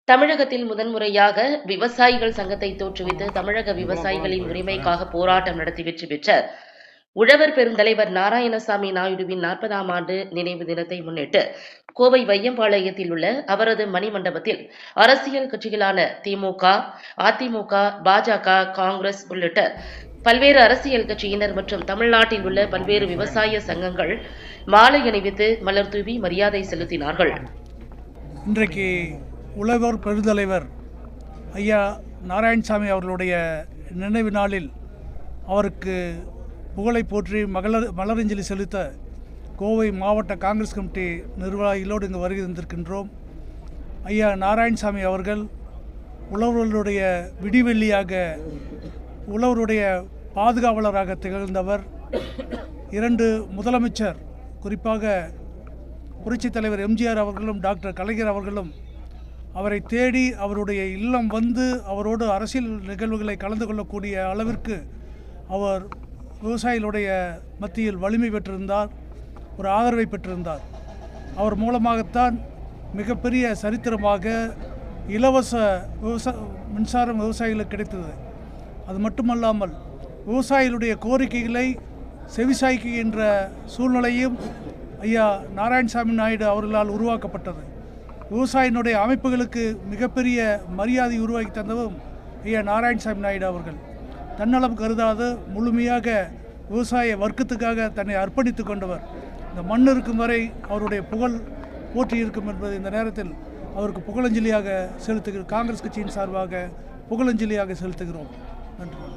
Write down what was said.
தமிழகத்தில் முதன்முறையாக விவசாயிகள் சங்கத்தை தோற்றுவித்து தமிழக விவசாயிகளின் உரிமைக்காக போராட்டம் நடத்தி வெற்றி பெற்ற உழவர் பெருந்தலைவர் நாராயணசாமி நாயுடுவின் 40ஆம் ஆண்டு நினைவு தினத்தை முன்னிட்டு கோவை வையம்பாளையத்தில் உள்ள அவரது மணிமண்டபத்தில் அரசியல் கட்சிகளான திமுக, அதிமுக, பாஜக, காங்கிரஸ் உள்ளிட்ட பல்வேறு அரசியல் கட்சியினர் மற்றும் தமிழ்நாட்டில் உள்ள பல்வேறு விவசாய சங்கங்கள் மாலை அணிவித்து மலர் தூவி மரியாதை செலுத்தினார்கள். இன்றைக்கு உழவர் பெருந்தலைவர் ஐயா நாராயணசாமி அவர்களுடைய நினைவு நாளில் அவருக்கு புகழை போற்றி மலரஞ்சலி செலுத்த கோவை மாவட்ட காங்கிரஸ் கமிட்டி நிர்வாகிகளோடு இங்கு வருகை தந்திருக்கின்றோம். ஐயா நாராயணசாமி அவர்கள் உழவர்களுடைய விடிவெள்ளியாக, உழவருடைய பாதுகாவலராக திகழ்ந்தவர். 2 முதலமைச்சர், குறிப்பாக புரட்சித் தலைவர் எம்ஜிஆர் அவர்களும் டாக்டர் கலைஞர் அவர்களும் அவரை தேடி அவருடைய இல்லம் வந்து அவரோடு அரசியல் நிகழ்வுகளை கலந்து கொள்ளக்கூடிய அளவிற்கு அவர் விவசாயிகளுடைய மத்தியில் வலிமை பெற்றிருந்தார், ஒரு ஆதரவை பெற்றிருந்தார். அவர் மூலமாகத்தான் மிகப்பெரிய சரித்திரமாக இலவச மின்சாரம் விவசாயிகளுக்கு கிடைத்தது. அது மட்டுமல்லாமல் விவசாயிகளுடைய கோரிக்கைகளை செவிசாய்க்கின்ற சூழ்நிலையும் ஐயா நாராயணசாமி நாயுடு அவர்களால் உருவாக்கப்பட்டது. விவசாயினுடைய அமைப்புகளுக்கு மிகப்பெரிய மரியாதை உருவாக்கி தந்ததும் ஐயா நாராயணசாமி நாயுடு அவர்கள். தன்னலம் கருதாது முழுமையாக விவசாய வர்க்கத்துக்காக தன்னை அர்ப்பணித்து கொண்டவர். இந்த மண் இருக்கும் வரை அவருடைய புகழ் போற்றி இருக்கும் என்பது இந்த நேரத்தில் அவருக்கு புகழஞ்சலியாக செலுத்துகிறோம். காங்கிரஸ் கட்சியின் சார்பாக புகழஞ்சலியாக செலுத்துகிறோம். நன்றி.